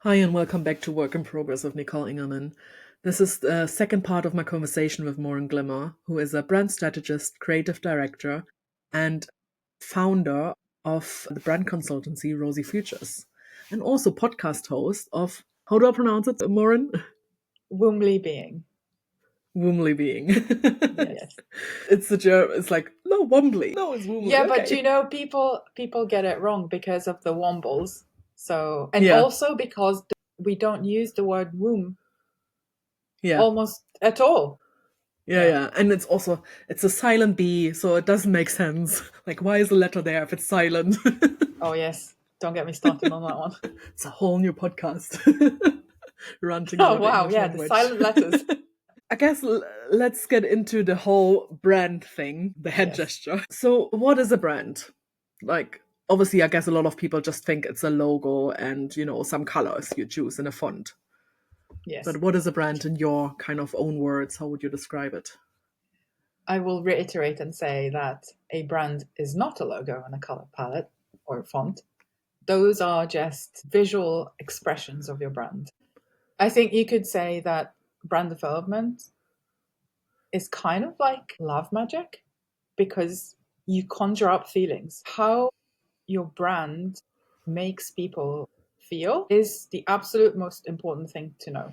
Hi, and welcome back to Work in Progress with Nicole Engelmann. This is the second part of my conversation with Morín Glimmer, who is a brand strategist, creative director, and founder of the brand consultancy Rosy Futures, and also podcast host of, how do I pronounce it, Morín? Wombly Being. Wombly Being. Yes. It's it's like, no, Wombly. No, it's Wombly. Yeah, okay. but people get it wrong because of the wombles. So, and Yeah. also because we don't use the word womb Yeah. almost at all. Yeah. And it's a silent B, so it doesn't make sense. Like, why is the letter there if it's silent? Oh, yes. Don't get me started on that one. It's a whole new podcast. Ranting Oh, about the wow. English Yeah, the language. silent letters. I guess let's get into the whole brand thing, the head Yes. gesture. So, what is a brand? Like, obviously, I guess a lot of people just think it's a logo and, some colors you choose in a font. Yes. But what is a brand in your kind of own words? How would you describe it? I will reiterate and say that a brand is not a logo and a color palette or font. Those are just visual expressions of your brand. I think you could say that brand development is kind of like love magic because you conjure up feelings. How your brand makes people feel is the absolute most important thing to know,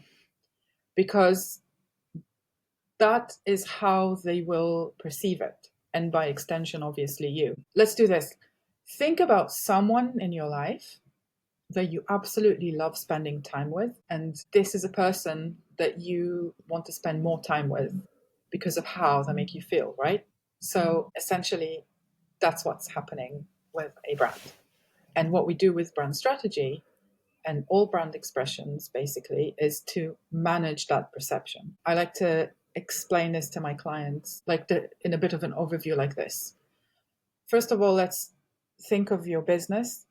because that is how they will perceive it. And by extension, obviously, you. Let's do this. Think about someone in your life that you absolutely love spending time with. And this is a person that you want to spend more time with because of how they make you feel, right? So essentially, that's what's happening with a brand. And what we do with brand strategy and all brand expressions basically is to manage that perception. I like to explain this to my clients in a bit of an overview like this. First of all, let's think of your business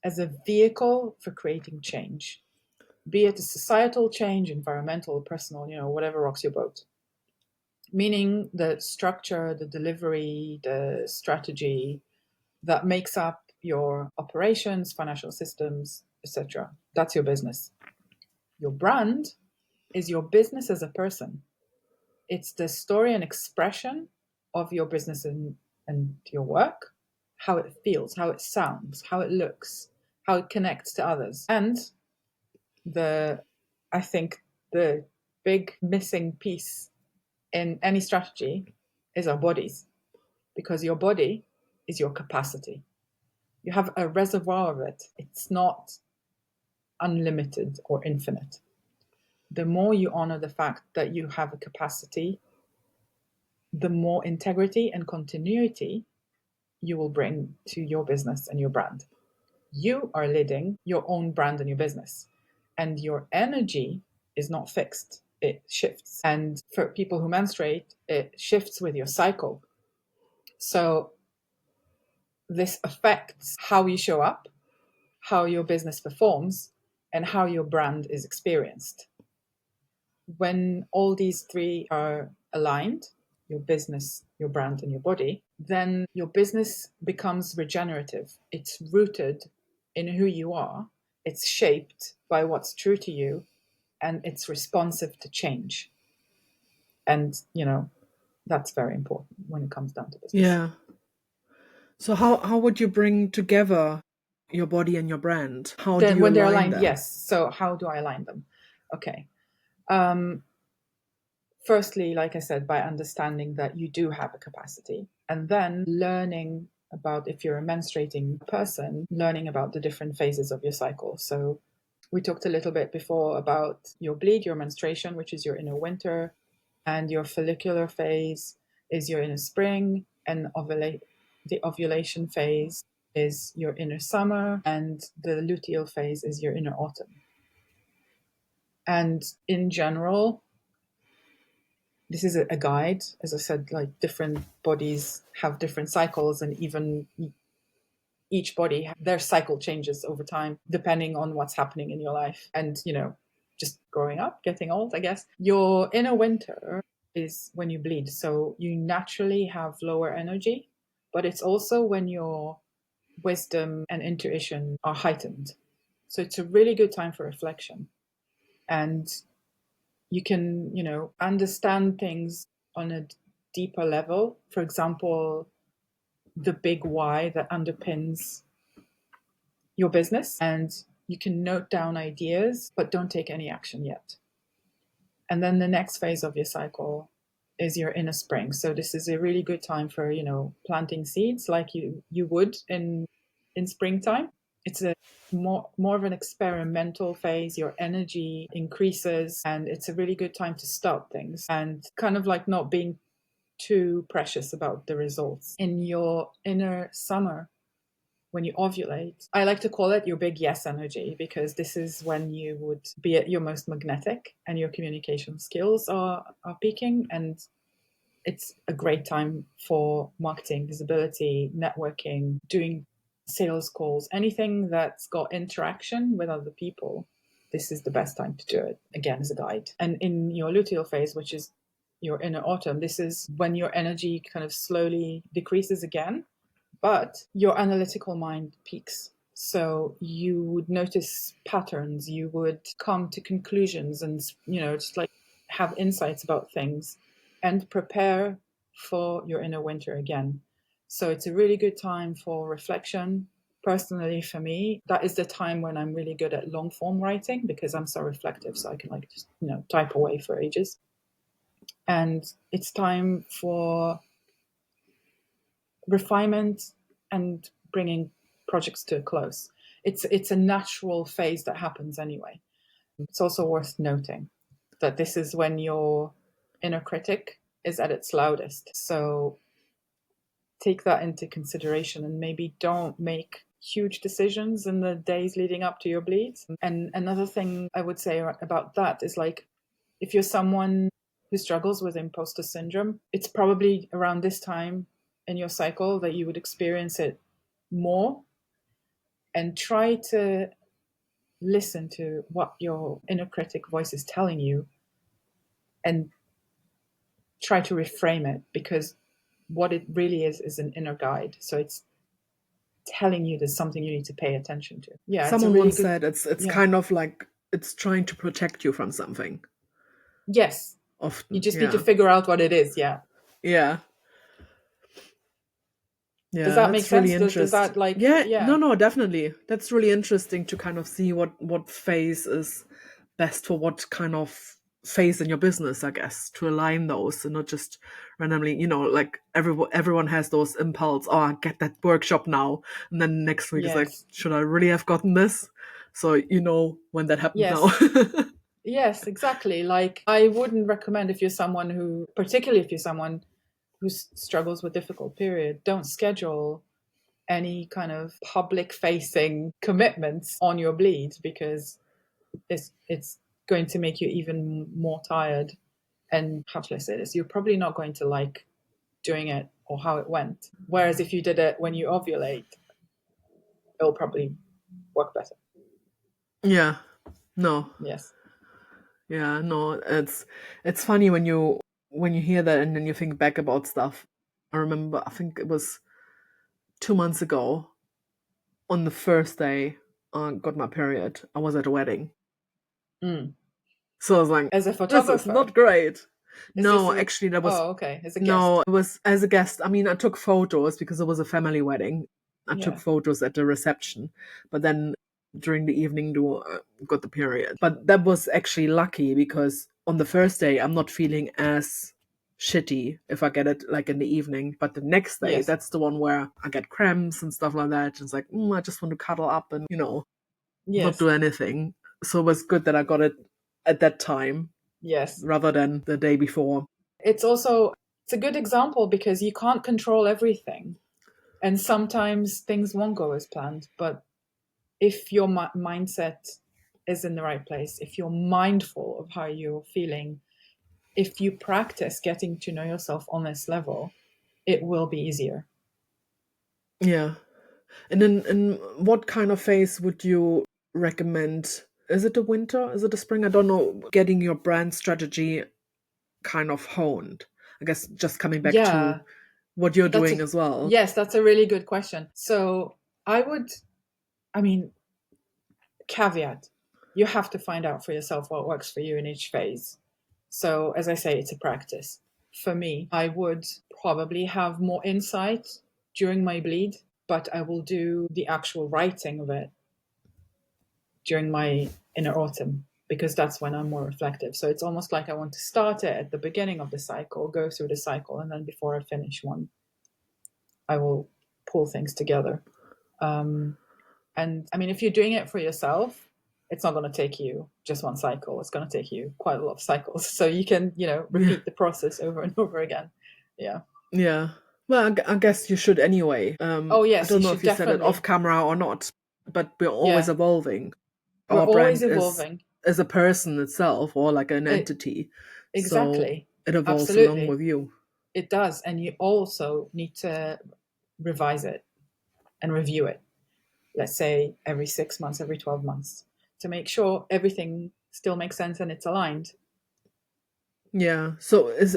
as a vehicle for creating change, be it a societal change, environmental, personal, whatever rocks your boat. Meaning the structure, the delivery, the strategy that makes up your operations, financial systems, etc. That's your business. Your brand is your business as a person. It's the story and expression of your business and your work, how it feels, how it sounds, how it looks, how it connects to others. And I think the big missing piece in any strategy is our bodies, because your body is your capacity. You have a reservoir of it. It's not unlimited or infinite. The more you honor the fact that you have a capacity, the more integrity and continuity you will bring to your business and your brand. You are leading your own brand and your business, and your energy is not fixed. It shifts. And for people who menstruate, it shifts with your cycle. So this affects how you show up, how your business performs, and how your brand is experienced. When all these three are aligned, your business, your brand, and your body, then your business becomes regenerative. It's rooted in who you are, it's shaped by what's true to you, and it's responsive to change. And, that's very important when it comes down to business. Yeah. So how would you bring together your body and your brand? How do you When they're align aligned, them? yes. So how do I align them? Okay. Firstly, like I said, by understanding that you do have a capacity, and then learning about, if you're a menstruating person, learning about the different phases of your cycle. So we talked a little bit before about your bleed, your menstruation, which is your inner winter, and your follicular phase is your inner spring, and the ovulation phase is your inner summer, and the luteal phase is your inner autumn. And in general, this is a guide. As I said, like, different bodies have different cycles, and even each body, their cycle changes over time, depending on what's happening in your life. And, just growing up, getting old, I guess. Your inner winter is when you bleed. So you naturally have lower energy, but it's also when your wisdom and intuition are heightened. So it's a really good time for reflection. And you can, understand things on a deeper level. For example, the big why that underpins your business. And you can note down ideas, but don't take any action yet. And then the next phase of your cycle is your inner spring. So this is a really good time for, planting seeds like you would in springtime. It's a more of an experimental phase. Your energy increases, and it's a really good time to start things and kind of like not being too precious about the results. In your inner summer, when you ovulate, I like to call it your big yes energy, because this is when you would be at your most magnetic and your communication skills are peaking. And it's a great time for marketing, visibility, networking, doing sales calls, anything that's got interaction with other people. This is the best time to do it, again, as a guide. And in your luteal phase, which is your inner autumn, this is when your energy kind of slowly decreases again, but your analytical mind peaks. So you would notice patterns, you would come to conclusions, and, just like have insights about things and prepare for your inner winter again. So it's a really good time for reflection. Personally, for me, that is the time when I'm really good at long form writing, because I'm so reflective. So I can just, type away for ages. And it's time for refinement and bringing projects to a close. It's a natural phase that happens anyway. It's also worth noting that this is when your inner critic is at its loudest. So take that into consideration and maybe don't make huge decisions in the days leading up to your bleeds. And another thing I would say about that is, like, if you're someone who struggles with imposter syndrome, it's probably around this time in your cycle that you would experience it more. And try to listen to what your inner critic voice is telling you and try to reframe it, because what it really is an inner guide. So it's telling you there's something you need to pay attention to. Yeah, it's a Someone really once good. said it's Yeah. kind of like it's trying to protect you from something. Yes. Often, You just need to yeah. figure out what it is. Yeah. Yeah. Does Yeah, that make that's really sense? Does interesting. that, like, Yeah, yeah. no, definitely. That's really interesting to kind of see what phase is best for what kind of phase in your business, I guess, to align those and not just randomly, like everyone has those impulse, oh, I get that workshop now. And then next week is like, Yes. should I really have gotten this? So when that happened now. Yes. Yes, exactly. Like, I wouldn't recommend, if you're someone who, particularly if you're someone who struggles with difficult period, don't schedule any kind of public facing commitments on your bleed, because it's going to make you even more tired. And how shall I say this? You're probably not going to like doing it or how it went. Whereas if you did it when you ovulate, it'll probably work better. Yeah. No. Yes. Yeah, no, it's funny when you hear that and then you think back about stuff. I remember, I think it was 2 months ago, on the first day I got my period, I was at a wedding. Mm. So I was like, As a this is photographer, not great. is this No, a, actually, that was, oh, okay, as a no, guest? it was as a guest. I mean, I took photos because it was a family wedding. I took Yeah. photos at the reception, but then during the evening, got the period. But that was actually lucky because on the first day, I'm not feeling as shitty if I get it like in the evening. But the next day, Yes. that's the one where I get cramps and stuff like that. It's like, I just want to cuddle up and, not Yes. do anything. So it was good that I got it at that time Yes. rather than the day before. It's a good example, because you can't control everything, and sometimes things won't go as planned. But if your mindset is in the right place, if you're mindful of how you're feeling, if you practice getting to know yourself on this level, it will be easier. Yeah. And then, in what kind of phase would you recommend? Is it the winter? Is it the spring? I don't know. Getting your brand strategy kind of honed. I guess just coming back to Yeah, what you're that's a doing as well. yes, that's a really good question. So I mean, Caveat, you have to find out for yourself what works for you in each phase. So, as I say, it's a practice. For me, I would probably have more insight during my bleed, but I will do the actual writing of it during my inner autumn, because that's when I'm more reflective. So it's almost like I want to start it at the beginning of the cycle, go through the cycle, and then before I finish one, I will pull things together. And I mean, if you're doing it for yourself, it's not going to take you just one cycle. It's going to take you quite a lot of cycles. So you can, Yeah. repeat the process over and over again. Yeah. Yeah. Well, I guess you should anyway. Oh, I yes, you don't know should if you said it off definitely. camera or not, but we're always Yeah. evolving. We're Our always brand is evolving. a person itself or like an It, entity. So exactly. it evolves along Absolutely. with you. It does. And you also need to revise it and review it, let's say every 6 months, every 12 months, to make sure everything still makes sense and it's aligned. Yeah. So is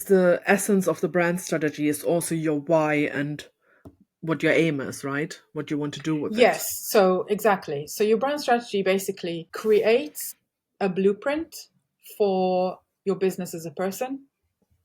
the essence of the brand strategy is also your why and what your aim is, right? What you want to do with it. Yes, so exactly. So your brand strategy basically creates a blueprint for your business as a person,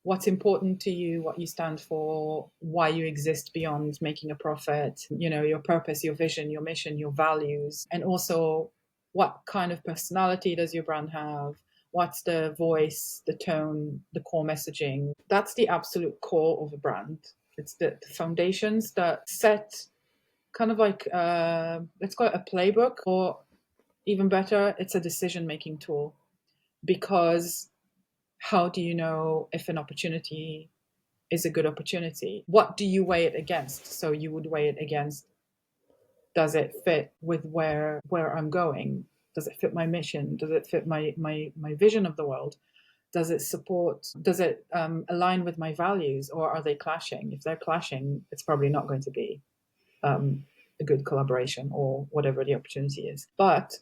what's important to you, what you stand for, why you exist beyond making a profit, your purpose, your vision, your mission, your values, and also what kind of personality does your brand have? What's the voice, the tone, the core messaging? That's the absolute core of a brand. It's the foundations that set kind of like, let's call it a playbook, or even better, it's a decision making tool. Because how do you know if an opportunity is a good opportunity? What do you weigh it against? So you would weigh it against, does it fit with where I'm going? Does it fit my mission? Does it fit my vision of the world? Does it support, does it align with my values, or are they clashing? If they're clashing, it's probably not going to be a good collaboration or whatever the opportunity is. But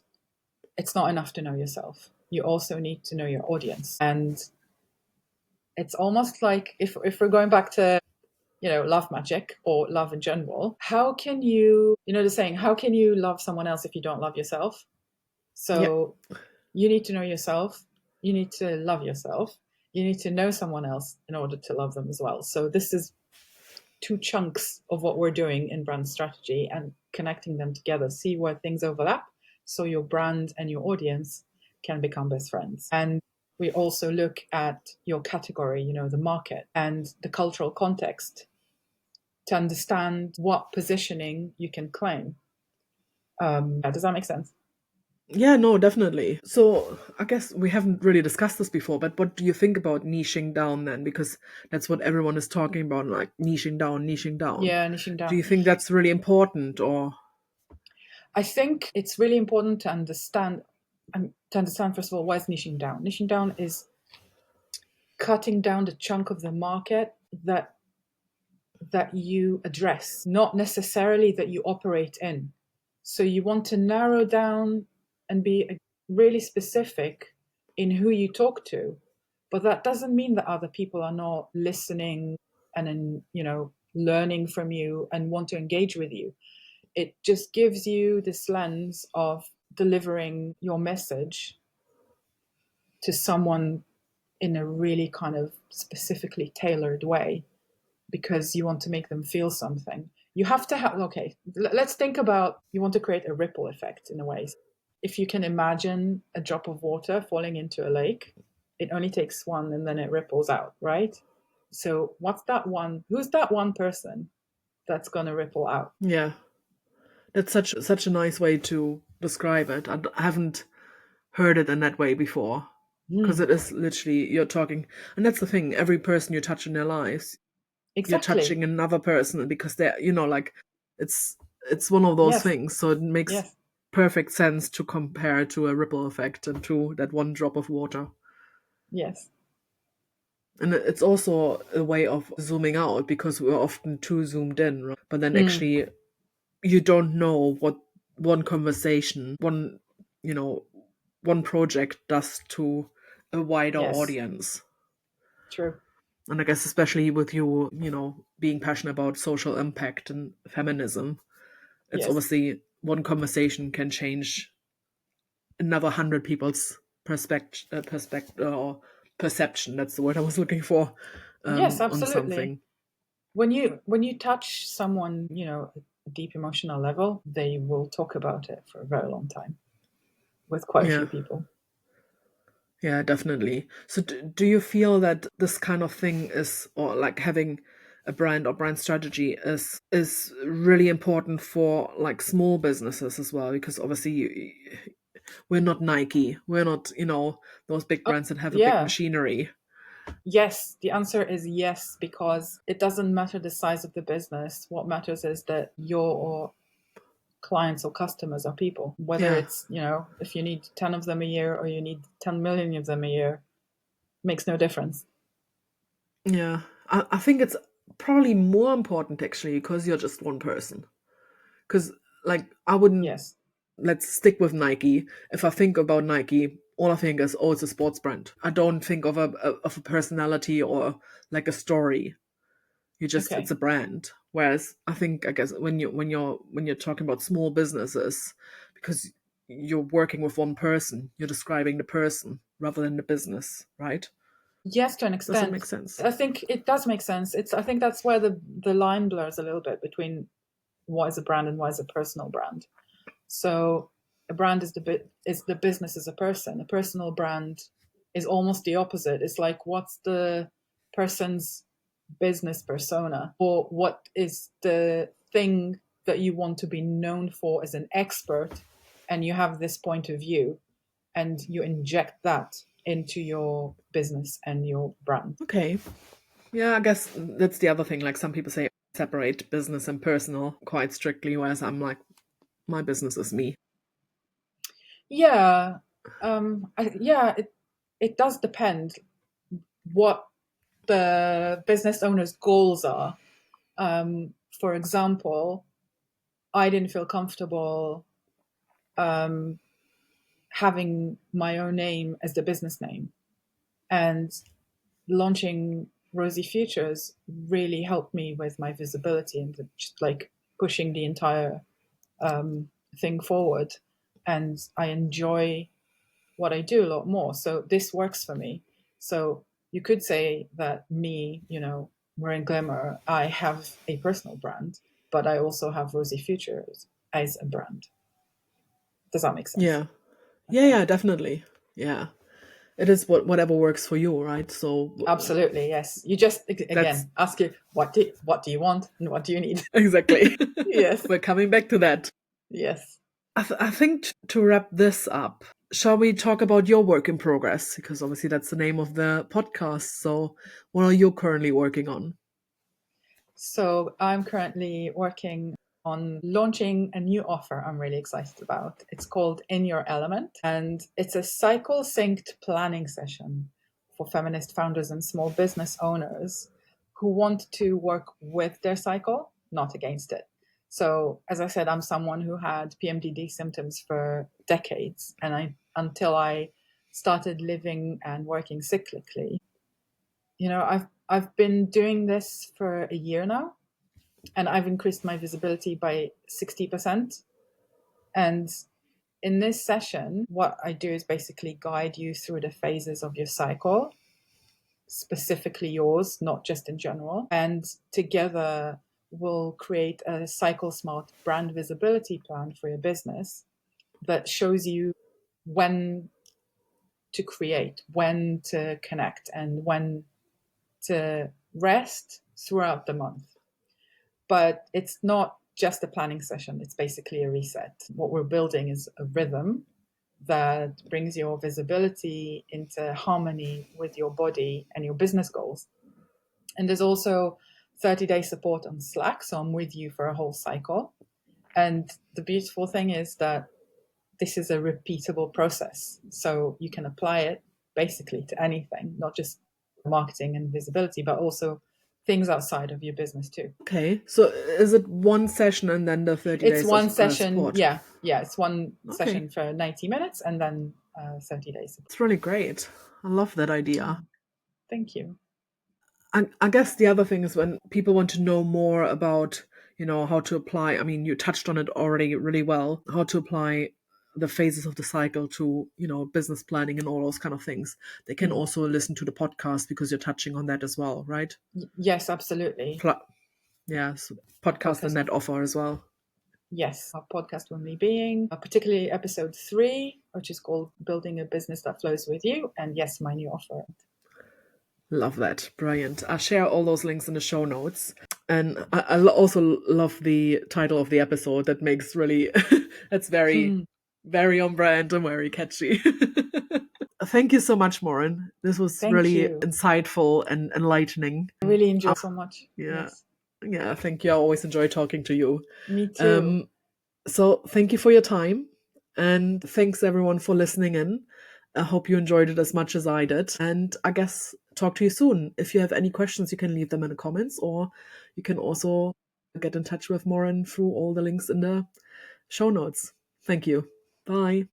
it's not enough to know yourself. You also need to know your audience. And it's almost like, if we're going back to love magic or love in general, how can the saying, how can you love someone else if you don't love yourself? Yeah. So you need to know yourself, you need to love yourself, you need to know someone else in order to love them as well. So this is two chunks of what we're doing in brand strategy, and connecting them together, see where things overlap, so your brand and your audience can become best friends. And we also look at your category, the market and the cultural context, to understand what positioning you can claim. Does that make sense? Yeah, no, definitely. So I guess we haven't really discussed this before, but what do you think about niching down then? Because that's what everyone is talking about, like niching down, niching down. Yeah, niching Do down. you think that's really important or? I think it's really important to understand, first of all, why is niching down. Niching down is cutting down the chunk of the market that you address, not necessarily that you operate in. So you want to narrow down and be really specific in who you talk to. But that doesn't mean that other people are not listening and learning from you and want to engage with you. It just gives you this lens of delivering your message to someone in a really kind of specifically tailored way, because you want to make them feel something. You have to have, okay, let's think about, you want to create a ripple effect in a way. If you can imagine a drop of water falling into a lake, it only takes one and then it ripples out, right? So who's that one person that's going to ripple out? Yeah, that's such a nice way to describe it. I haven't heard it in that way before. Because Mm, it is literally, you're talking, and that's the thing, every person you touch in their lives, you're exactly. touching another person because they're, like, it's it's one of those Yes. things. So it makes Yes. perfect sense to compare to a ripple effect and to that one drop of water. Yes. And it's also a way of zooming out because we're often too zoomed in, right? But then Mm, actually, you don't know what one conversation, you know, one project does to a wider yes. audience. True. And I guess especially with you, being passionate about social impact and feminism, it's Yes. obviously one conversation can change. another 100 people's perspective or perception. That's the word I was looking for, Yes, on absolutely. something. When you touch someone, a deep emotional level, they will talk about it for a very long time with quite a Yeah. few people. Yeah, definitely. So do you feel that this kind of thing is, or like having a brand or brand strategy is really important for like small businesses as well? Because obviously we're not Nike, we're not, those big Oh, brands that have a big yeah. machinery. Yes, the answer is yes, because it doesn't matter the size of the business. What matters is that your clients or customers are people. Whether Yeah, it's, if you need 10 of them a year or you need 10 million of them a year, makes no difference. yeah. I think it's probably more important actually because you're just one person. Because like I wouldn't Yes. let's stick with Nike. If I think about Nike, all I think is, oh, it's a sports brand. I don't think of a personality or like a story. It's Okay. a brand. Whereas I guess when you're talking about small businesses, because you're working with one person, you're describing the person rather than the business, right? Yes, to an Does that make extent. sense? I think it does make sense. I think that's where the line blurs a little bit between what is a brand and what is a personal brand. So a brand is the business as a person. A personal brand is almost the opposite. It's like, what's the person's business persona, or what is the thing that you want to be known for as an expert, and you have this point of view, and you inject that into your business and your brand. Okay. Yeah, I guess that's the other thing. Like some people say separate business and personal quite strictly, whereas I'm like, my business is me. Yeah, yeah, it does depend what the business owner's goals are. For example, I didn't feel comfortable um, having my own name as the business name, and launching Rosy Futures really helped me with my visibility and just like pushing the entire um, thing forward. And I enjoy what I do a lot more. So this works for me. So you could say that me, Morín Glimmer, I have a personal brand, but I also have Rosy Futures as a brand. Does that make sense? Yeah. Yeah, Okay. yeah, definitely. Yeah. It is whatever works for you, right? So Absolutely, yes. You just that's again ask you what do you want and what do you need? exactly. Yes, We're coming back to that. yes. I think to wrap this up, shall we talk about your work in progress? Because obviously that's the name of the podcast. So, what are you currently working on? So I'm currently working on launching a new offer I'm really excited about. It's called In Your Element, and it's a cycle synced planning session for feminist founders and small business owners who want to work with their cycle, not against it. So, as I said, I'm someone who had PMDD symptoms for decades, and until I started living and working cyclically, I've been doing this for a year now, and I've increased my visibility by 60%. And in this session, what I do is basically guide you through the phases of your cycle, specifically yours, not just in general. And together, we'll create a cycle smart brand visibility plan for your business that shows you when to create, when to connect, and when to rest throughout the month. But it's not just a planning session, it's basically a reset. What we're building is a rhythm that brings your visibility into harmony with your body and your business goals. And there's also 30-day support on Slack, so I'm with you for a whole cycle. And the beautiful thing is that this is a repeatable process, so you can apply it basically to anything, not just marketing and visibility, but also things outside of your business too. Okay. So, is it one session and then the 30 It's days of one session. support? Yeah, yeah. It's one Okay. session for 90 minutes and then 30 days. It's really great. I love that idea. Mm, thank you. And I guess the other thing is when people want to know more about, how to apply. I mean, you touched on it already really well, how to apply the phases of the cycle to, business planning and all those kind of things, they can also listen to the podcast because you're touching on that as well, right? Yes, absolutely. So podcast and that offer as well. Yes, our podcast will be being particularly episode 3, which is called Building a Business That Flows With You. And yes, my new offer. Love that. Brilliant. I'll share all those links in the show notes. And I also love the title of the episode. That makes really, it's very, very on brand and very catchy. Thank you so much, Morín. This was really insightful and enlightening. I really enjoyed so much. Yeah. Yes. Yeah, thank you. I always enjoy talking to you. Me too. So thank you for your time. And thanks everyone for listening in. I hope you enjoyed it as much as I did. And I guess talk to you soon. If you have any questions, you can leave them in the comments, or you can also get in touch with Morín through all the links in the show notes. Thank you. Bye.